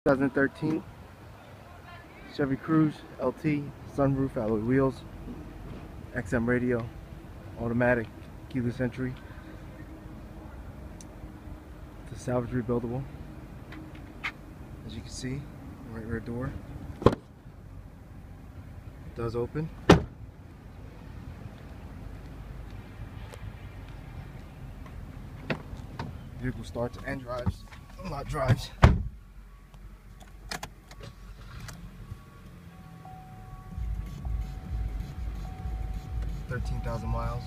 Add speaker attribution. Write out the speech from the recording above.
Speaker 1: 2013 Chevy Cruze LT, sunroof, alloy wheels, XM radio, automatic, keyless entry. It's a salvage rebuildable. As you can see, right rear door does open. Vehicle starts and drives, not drives. 13,000 miles.